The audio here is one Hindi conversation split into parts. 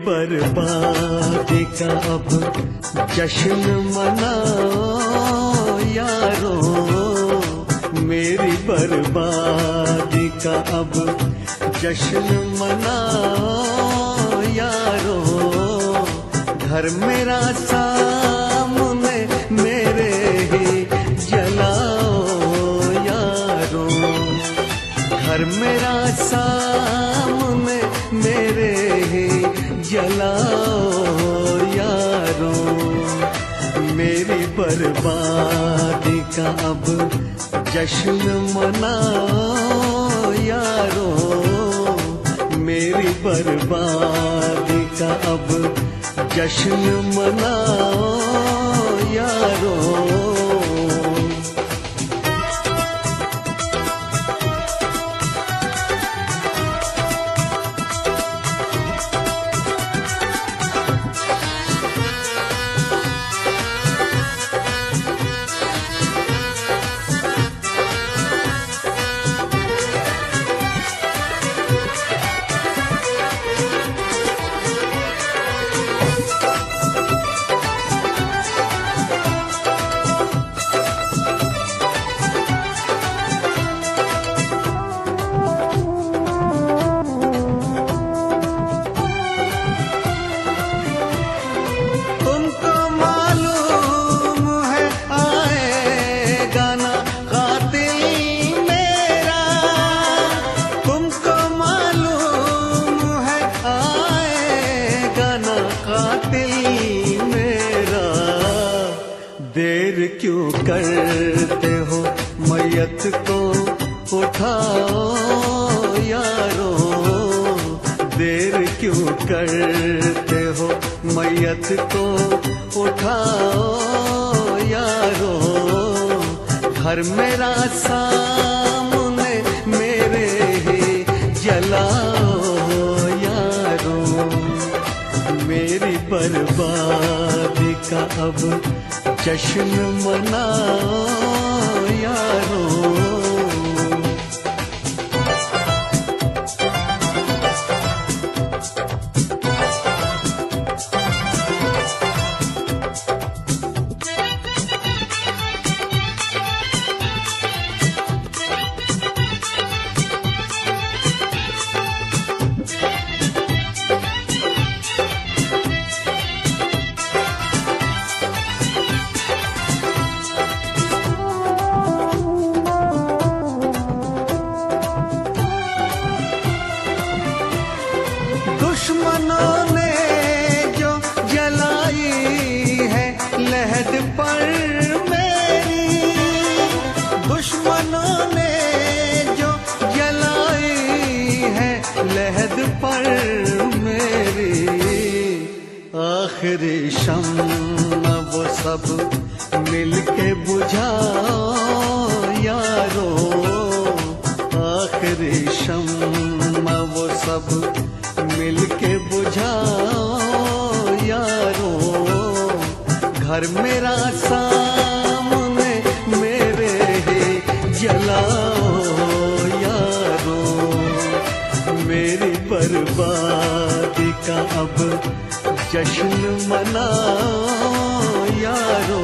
बर्बादी का अब जश्न मनाओ यारो, मेरी बर्बादी का अब जश्न मनाओ यारो। घर मेरा सामने मेरे ही जलाओ यारो, घर मेरा सामने मेरे ही जलाओ यारो। मेरी बर्बादी का अब जश्न मनाओ यारो, मेरी बर्बादी का अब जश्न मनाओ यारो। देर क्यों करते हो मैयत को उठाओ यारो, देर क्यों करते हो मैयत को उठाओ यारो। घर मेरा सामने मेरे ही जलाओ यारो, मेरी बर्बादी का अब जश्न मनाओ यारो। दुश्मनों ने जो जलाई है लहद पर मेरी, दुश्मनों ने जो जलाई है लहद पर मेरी। आखिरी शम्मा वो सब मिलके बुझाओ यारो, आखिरी शम्मा वो सब मिलके बुझाओ यारो। घर मेरा सामने मेरे ही जलाओ यारो, मेरी बर्बादी का अब जश्न मनाओ यारो।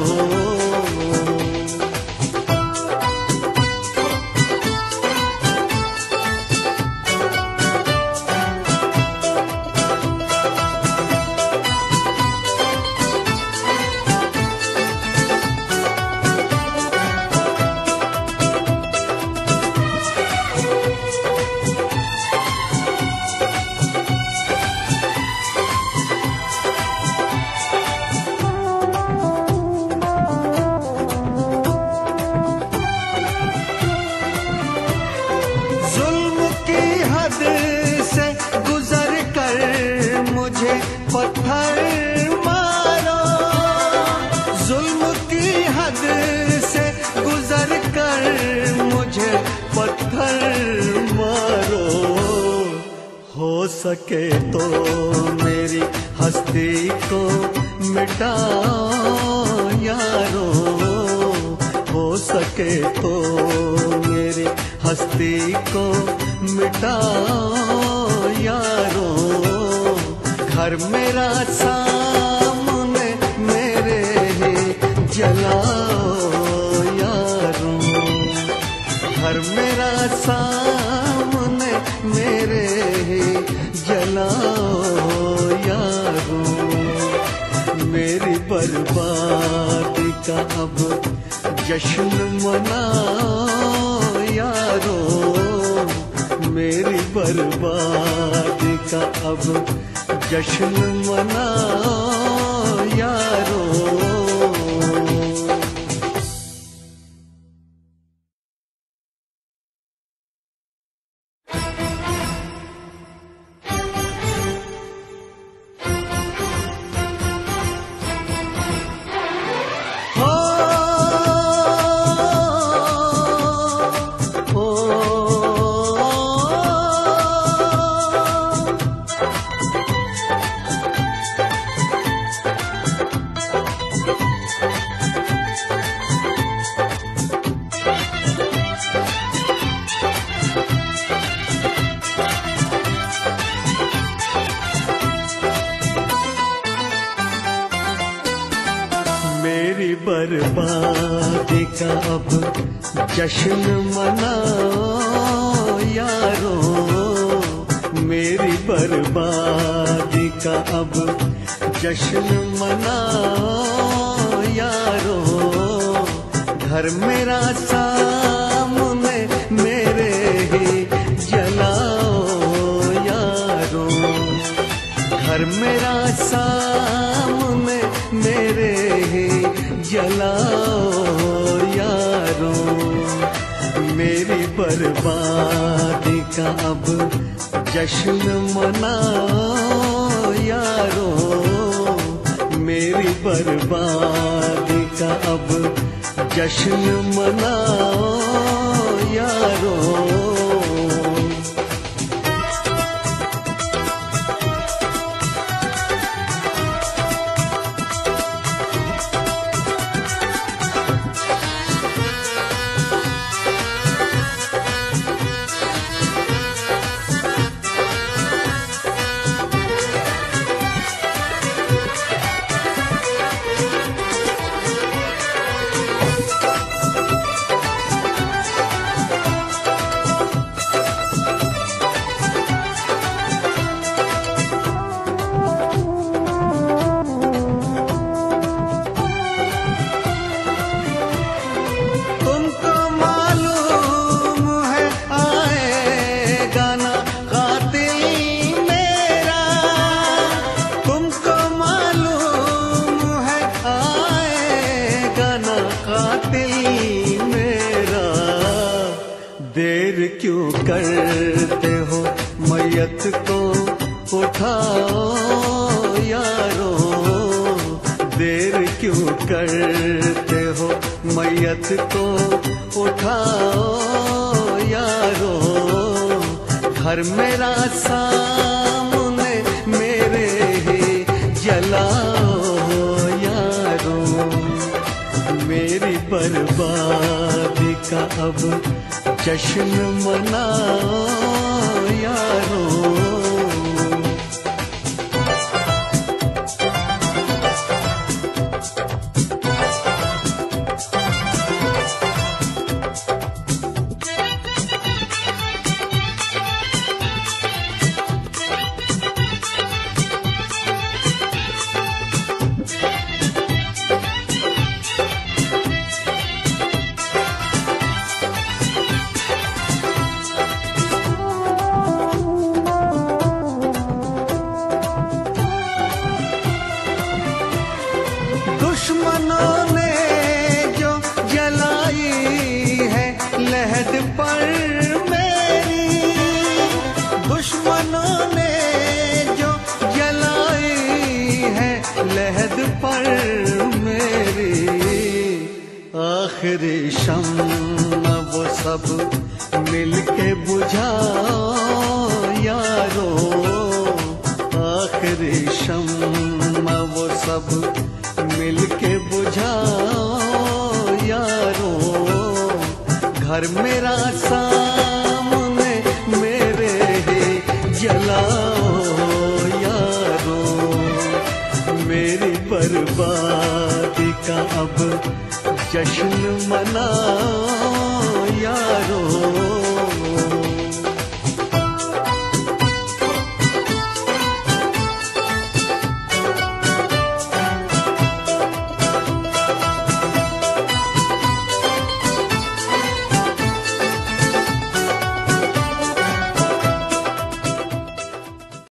पत्थर मारो, जुल्म की हद से गुजर कर मुझे पत्थर मारो। हो सके तो मेरी हस्ती को मिटाओ यारो, हो सके तो मेरी हस्ती को मिटाओ यारो। घर मेरा सामने मेरे ही जलाओ यारों, घर मेरा सामने मेरे ही जलाओ यारों। मेरी बर्बादी का अब जश्न मनाओ यारों, मेरी बर्बादी का अब जश्न मनाओ यारों। मेरी बर्बादी का अब जश्न मनाओ यारों, मेरी बर्बादी का अब जश्न मनाओ यारों। घर मेरा सामने मेरे ही जलाओ यारों, घर मेरा सामने मेरे ही जलाओ यारों। मेरी बर्बादी का अब जश्न मनाओ यारों, मेरी बर्बादी का अब जश्न मनाओ यारों। देर क्यों करते हो मैयत को उठाओ यारों, देर क्यों करते हो मैयत को उठाओ यारों। घर मेरा सामने मेरे ही जलाओ यारों, मेरी बर्बादी का अब जश्न मनाओ यारों। दुश्मनों ने जो जलाई है लहद पर मेरी, दुश्मनों ने जो जलाई है लहद पर मेरी, आखिरी शम्म वो सब मिलके बुझाओ यारों, आखिरी शम्म वो सब मिलके बुझाओ यारों। घर मेरा सामने मेरे ही जलाओ यारों, बर्बादी का अब जश्न मना